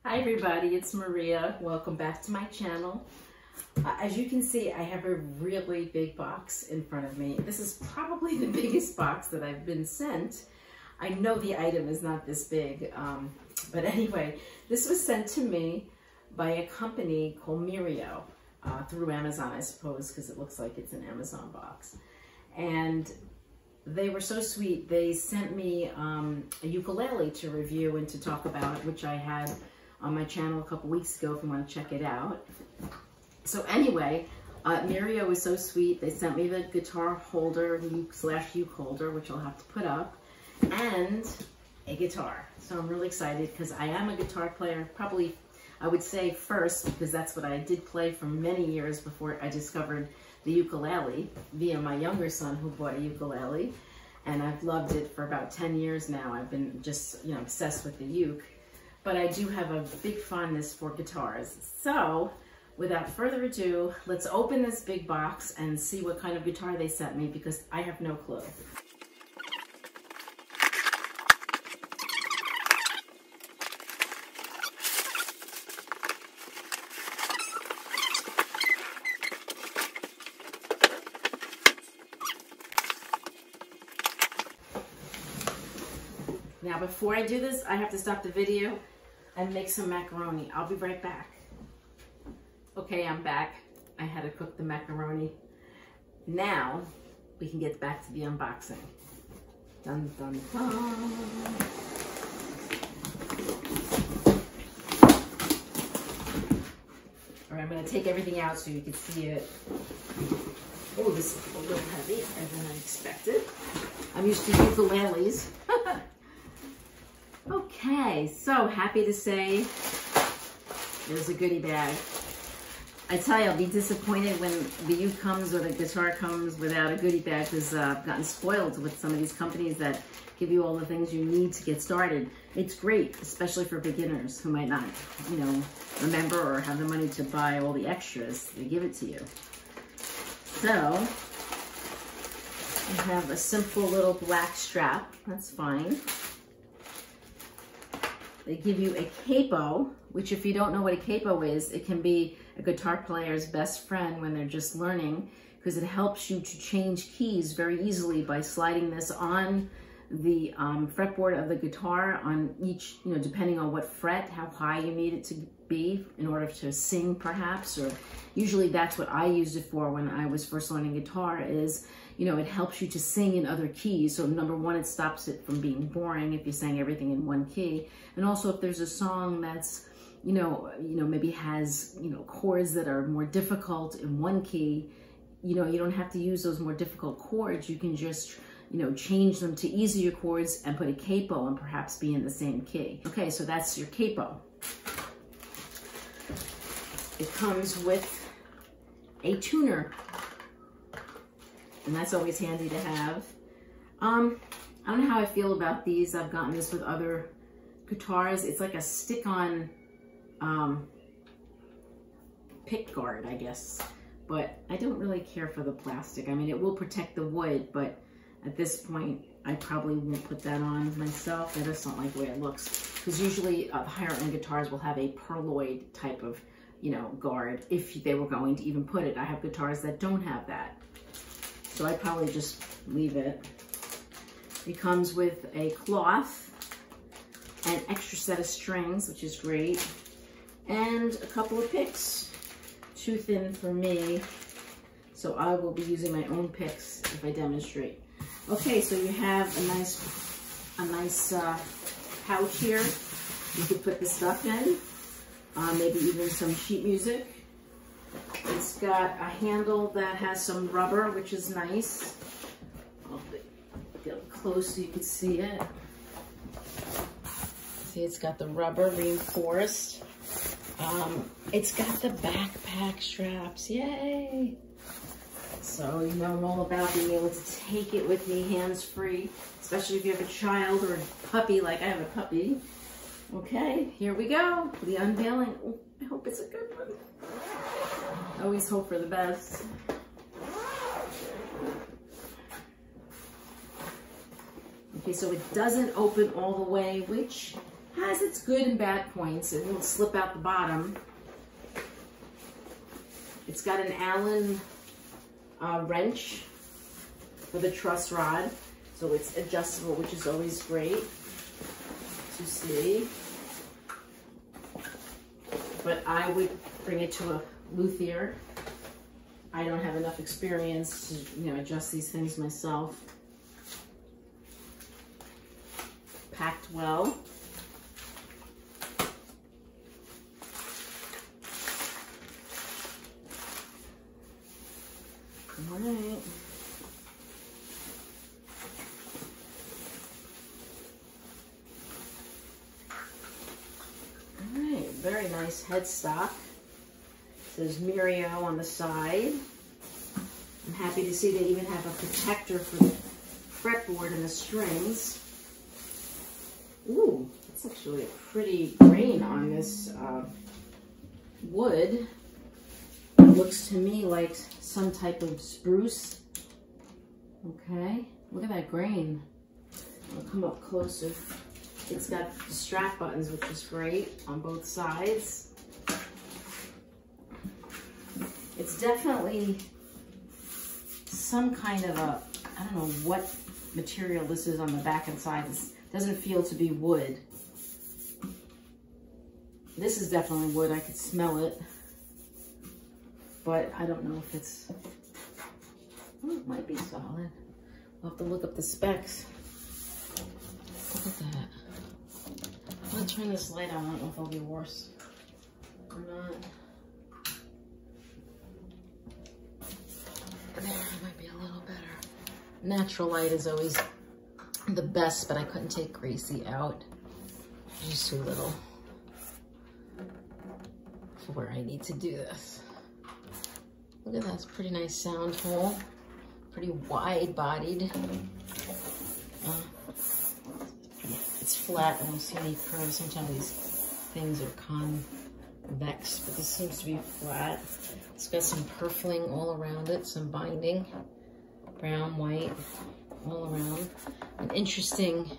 Hi everybody, it's Maria. Welcome back to my channel. As you can see, I have a really big box in front of me. This is probably the biggest box that I've been sent. I know the item is not this big, but anyway, this was sent to me by a company called Mirio, through Amazon, I suppose, because it looks like it's an Amazon box. And they were so sweet. They sent me a ukulele to review and to talk about, which I had on my channel a couple weeks ago if you want to check it out. So anyway, Mirio was so sweet. They sent me the guitar holder, the uke holder, which I'll have to put up, and a guitar. So I'm really excited because I am a guitar player, probably I would say first, because that's what I did play for many years before I discovered the ukulele via my younger son who bought a ukulele. And I've loved it for about 10 years now. I've been just, obsessed with the uke. But I do have a big fondness for guitars. So without further ado, let's open this big box and see what kind of guitar they sent me, because I have no clue. Now, before I do this, I have to stop the video and make some macaroni. I'll be right back. Okay, I'm back. I had to cook the macaroni. Now, we can get back to the unboxing. Dun, dun, dun. All right, I'm gonna take everything out so you can see it. Oh, this is a little heavier than I expected. I'm used to ukuleles. Okay, so happy to say there's a goodie bag. I tell you, I'll be disappointed when the uke comes or the guitar comes without a goodie bag, because I've gotten spoiled with some of these companies that give you all the things you need to get started. It's great, especially for beginners who might not, remember or have the money to buy all the extras. They give it to you. So, you have a simple little black strap. That's fine. They give you a capo, which if you don't know what a capo is, it can be a guitar player's best friend when they're just learning, because it helps you to change keys very easily by sliding this on the fretboard of the guitar on each, depending on what fret, how high you need it to be in order to sing perhaps, or usually that's what I used it for when I was first learning guitar is, it helps you to sing in other keys. So number one, it stops it from being boring if you sang everything in one key. And also if there's a song that's, maybe has, chords that are more difficult in one key, you don't have to use those more difficult chords. You can just, change them to easier chords and put a capo and perhaps be in the same key. Okay, so that's your capo. It comes with a tuner, and that's always handy to have. I don't know how I feel about these. I've gotten this with other guitars. It's like a stick-on pick guard, I guess. But I don't really care for the plastic. I mean, it will protect the wood, but at this point, I probably won't put that on myself. I just don't like the way it looks. Because usually the higher-end guitars will have a perloid type of, guard, if they were going to even put it. I have guitars that don't have that. So I'd probably just leave it. It comes with a cloth, an extra set of strings, which is great, and a couple of picks. Too thin for me, so I will be using my own picks if I demonstrate. Okay, so you have a nice pouch here. You could put the stuff in, maybe even some sheet music. It's got a handle that has some rubber, which is nice. I'll get up close so you can see it. See, it's got the rubber reinforced. It's got the backpack straps, yay! So, I'm all about being able to take it with me hands-free, especially if you have a child or a puppy, like I have a puppy. Okay, here we go, the unveiling. Oh, I hope it's a good one. I always hope for the best. Okay, so it doesn't open all the way, which has its good and bad points. It won't slip out the bottom. It's got an Allen wrench for the truss rod, so it's adjustable, which is always great to see. But I would bring it to a luthier. I don't have enough experience to, you know, adjust these things myself. Packed well. All right. All right, very nice headstock. There's Mirio on the side. I'm happy to see they even have a protector for the fretboard and the strings. Ooh, that's actually a pretty grain on this wood. It looks to me like some type of spruce. Okay, look at that grain. I'll come up closer. It's got strap buttons, which is great on both sides. It's definitely some kind of a, I don't know what material this is on the back and sides. It doesn't feel to be wood. This is definitely wood. I could smell it. But I don't know if it's, oh, it might be solid. I'll have to look up the specs. Look at that. I'm gonna turn this light on. I don't know if it'll be worse or not. There, it might be a little better. Natural light is always the best, but I couldn't take Gracie out. She's just too little for where I need to do this. Look at that, it's a pretty nice Soundhole. Pretty wide-bodied. It's flat, I don't see any curves. Sometimes these things are convex, but this seems to be flat. It's got some purfling all around it, some binding, brown, white, all around. An interesting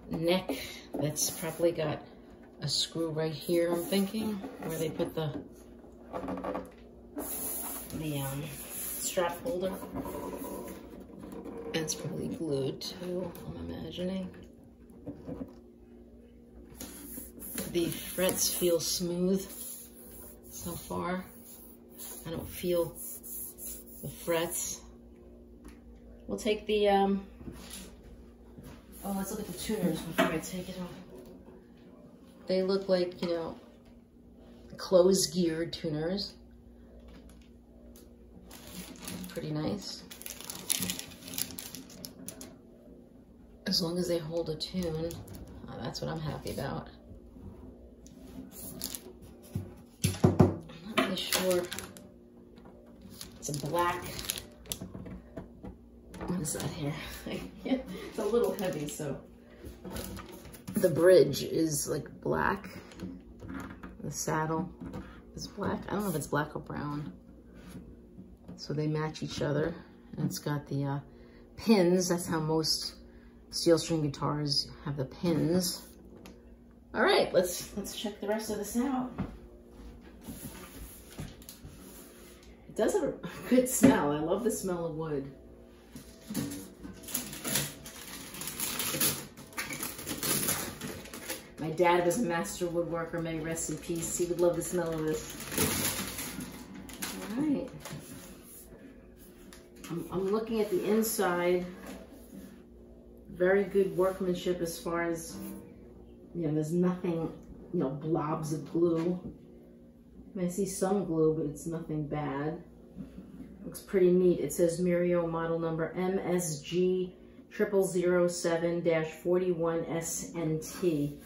neck that's probably got a screw right here, I'm thinking, where they put the strap holder. And it's probably glued too, I'm imagining. The frets feel smooth so far. I don't feel the frets. We'll take the, oh, let's look at the tuners before I take it off. They look like, you know, closed geared tuners. Pretty nice. As long as they hold a tune, that's what I'm happy about. I'm not really sure. It's a black. What is that here? It's a little heavy, so. The bridge is like black. The saddle is black. I don't know if it's black or brown. So they match each other. And it's got the pins. That's how most steel string guitars have the pins. All right, let's check the rest of this out. It does have a good smell. I love the smell of wood. My dad was a master woodworker, may rest in peace. He would love the smell of this. All right. I'm looking at the inside. Very good workmanship as far as, you know, there's nothing, you know, blobs of glue. I see some glue, but it's nothing bad. Looks pretty neat. It says Mirio model number MSG 0007-41SNT.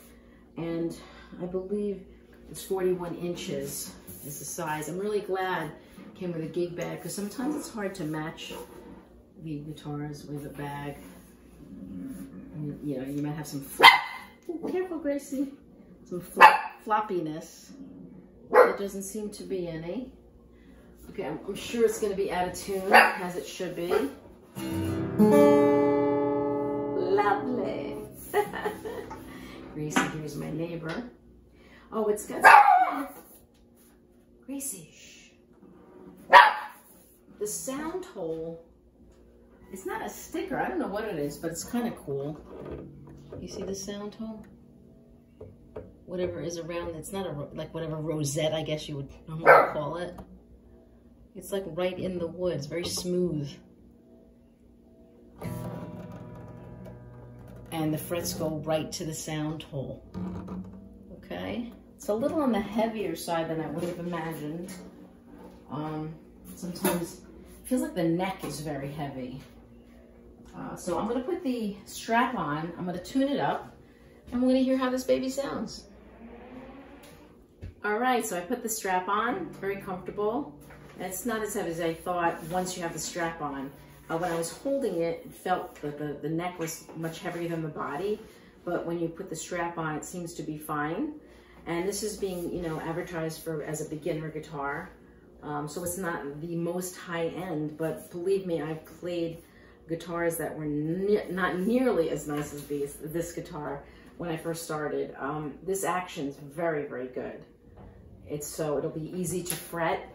And I believe it's 41 inches is the size. I'm really glad it came with a gig bag, because sometimes it's hard to match lead guitars with a bag. And, you know, you might have some careful, Gracie. Some floppiness. There doesn't seem to be any. Okay, I'm sure it's going to be out of tune, as it should be. Lovely. Gracie, here's my neighbor. Oh, it's got Gracie, shh. The Soundhole, it's not a sticker. I don't know what it is, but it's kind of cool. You see the Soundhole? Whatever is around, it's not a, like whatever rosette, I guess you would normally call it. It's like right in the wood. It's very smooth. And the frets go right to the Soundhole. Okay? It's a little on the heavier side than I would have imagined. Sometimes it feels like the neck is very heavy. So I'm gonna put the strap on, I'm gonna tune it up, and we're gonna hear how this baby sounds. All right, so I put the strap on, very comfortable. And it's not as heavy as I thought once you have the strap on. When I was holding it, it felt that the neck was much heavier than the body, but when you put the strap on, it seems to be fine. And this is being, you know, advertised for as a beginner guitar. So it's not the most high end, but believe me, I've played guitars that were not nearly as nice as this guitar when I first started. This action's very, very good. It'll be easy to fret,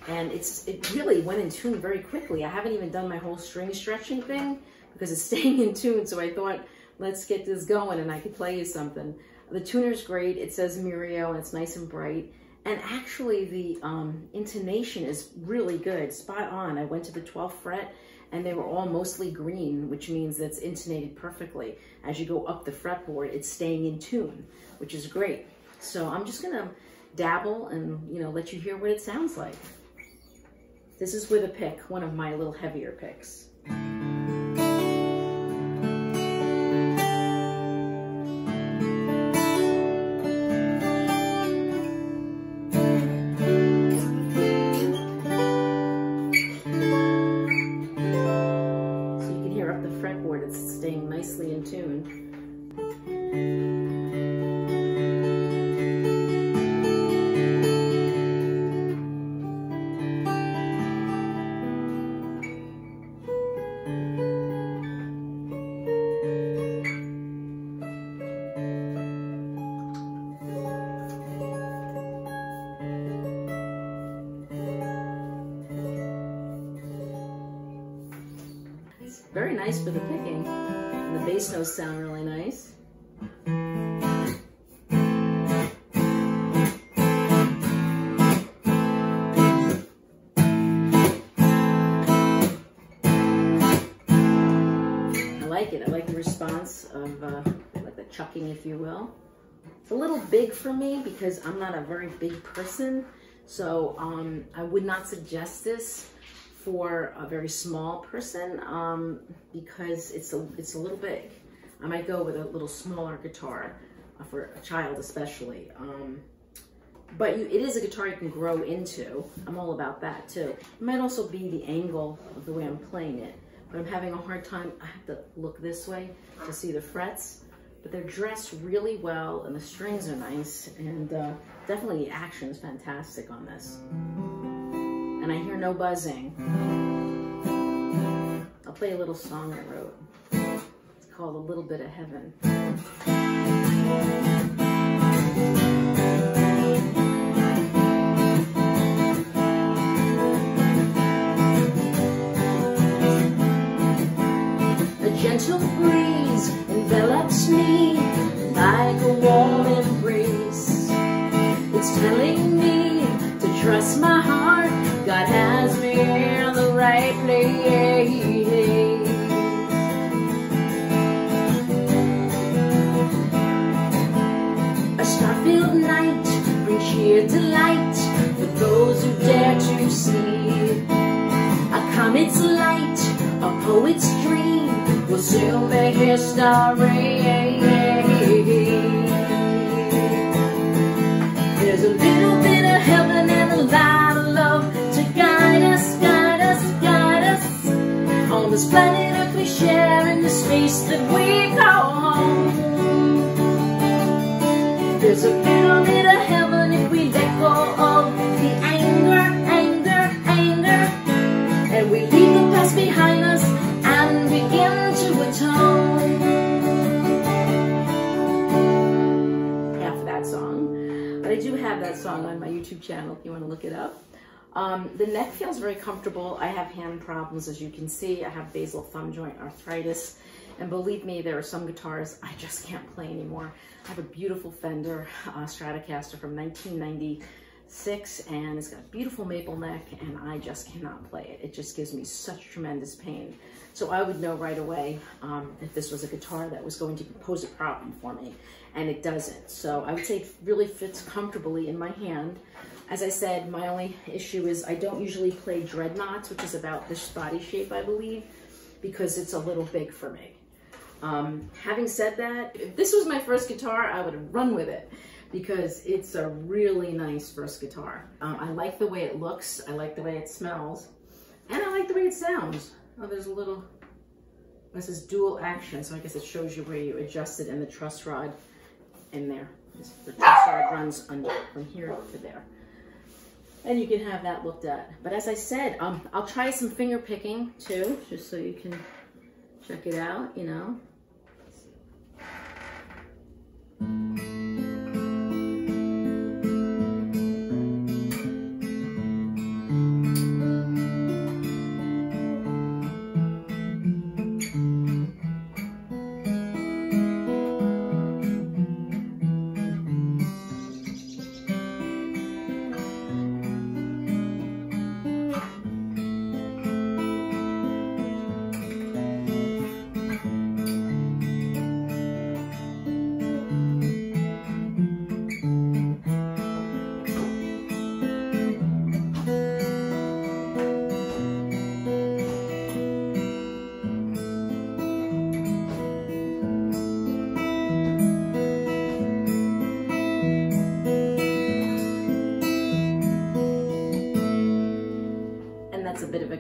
and it really went in tune very quickly. I haven't even done my whole string stretching thing because it's staying in tune, so I thought, let's get this going and I could play you something. The tuner's great. It says Mirio and it's nice and bright. And actually the intonation is really good, spot on. I went to the 12th fret and they were all mostly green, which means that's intonated perfectly. As you go up the fretboard, it's staying in tune, which is great. So I'm just gonna dabble and, you know, let you hear what it sounds like. This is with a pick, one of my little heavier picks. It's staying nicely in tune. Very nice for the picking. And the bass notes sound really nice. I like it. I like the response of like the chucking, if you will. It's a little big for me because I'm not a very big person. So I would not suggest this for a very small person because it's a little big. I might go with a little smaller guitar for a child especially. But it is a guitar you can grow into. I'm all about that too. It might also be the angle of the way I'm playing it. But I'm having a hard time. I have to look this way to see the frets. But they're dressed really well and the strings are nice. And definitely the action is fantastic on this. And I hear no buzzing. I'll play a little song I wrote. It's called A Little Bit of Heaven. A gentle breeze envelops me like a warm embrace. It's telling me to trust my heart. God has me in the right place. A star-filled night brings sheer delight for those who dare to see. A comet's light, a poet's dream will soon make history. There's a little bit of heaven and a lot of love to guide us, guide us, guide us. On this planet Earth we share in the space that we call home. There's a little bit of heaven if we let go of the anger, anger, anger. And we leave the past behind us and begin to atone. that song on my YouTube channel if you want to look it up. The neck feels very comfortable. I have hand problems, as you can see. I have basal thumb joint arthritis. And believe me, there are some guitars I just can't play anymore. I have a beautiful Fender Stratocaster from 1996, and it's got a beautiful maple neck, and I just cannot play it. It just gives me such tremendous pain. So I would know right away if this was a guitar that was going to pose a problem for me, and it doesn't. So I would say it really fits comfortably in my hand. As I said, my only issue is I don't usually play dreadnoughts, which is about this body shape, I believe, because it's a little big for me. Having said that, if this was my first guitar, I would run with it because it's a really nice first guitar. I like the way it looks, I like the way it smells, and I like the way it sounds. Oh, there's a little, this is dual action, so I guess it shows you where you adjust it in the truss rod in there. The truss rod runs under from here to there. And you can have that looked at. But as I said, I'll try some finger picking too, just so you can check it out, you know.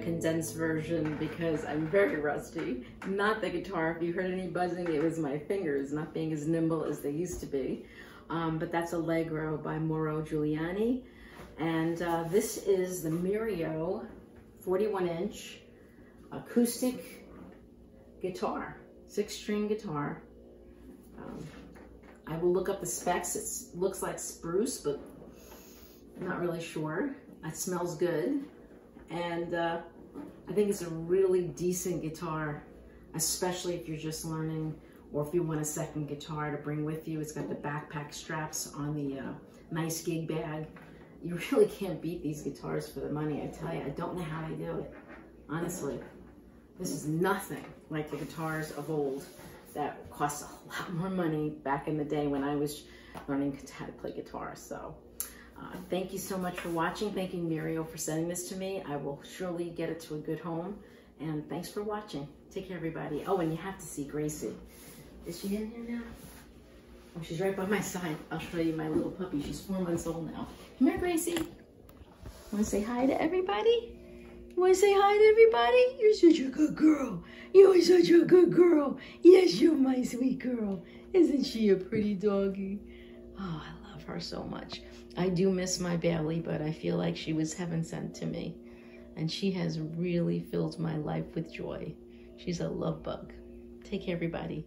Condensed version because I'm very rusty. Not the guitar. If you heard any buzzing, it was my fingers not being as nimble as they used to be. But that's Allegro by Mauro Giuliani. And this is the Mirio 41-inch acoustic guitar, 6-string guitar. I will look up the specs. It looks like Spruce, but I'm not really sure. It smells good. And I think it's a really decent guitar, especially if you're just learning or if you want a second guitar to bring with you. It's got the backpack straps on the nice gig bag. You really can't beat these guitars for the money, I tell you. I don't know how they do it, honestly. This is nothing like the guitars of old that cost a lot more money back in the day when I was learning how to play guitar. So thank you so much for watching. Thank you, Mirio, for sending this to me. I will surely get it to a good home. And thanks for watching. Take care, everybody. Oh, and you have to see Gracie. Is she in here now? Oh, she's right by my side. I'll show you my little puppy. She's 4 months old now. Come here, Gracie. Want to say hi to everybody? You want to say hi to everybody? You're such a good girl. You're such a good girl. Yes, you're my sweet girl. Isn't she a pretty doggy? Oh, I love her so much. I do miss my Bailey, but I feel like she was heaven sent to me. And she has really filled my life with joy. She's a love bug. Take care, everybody.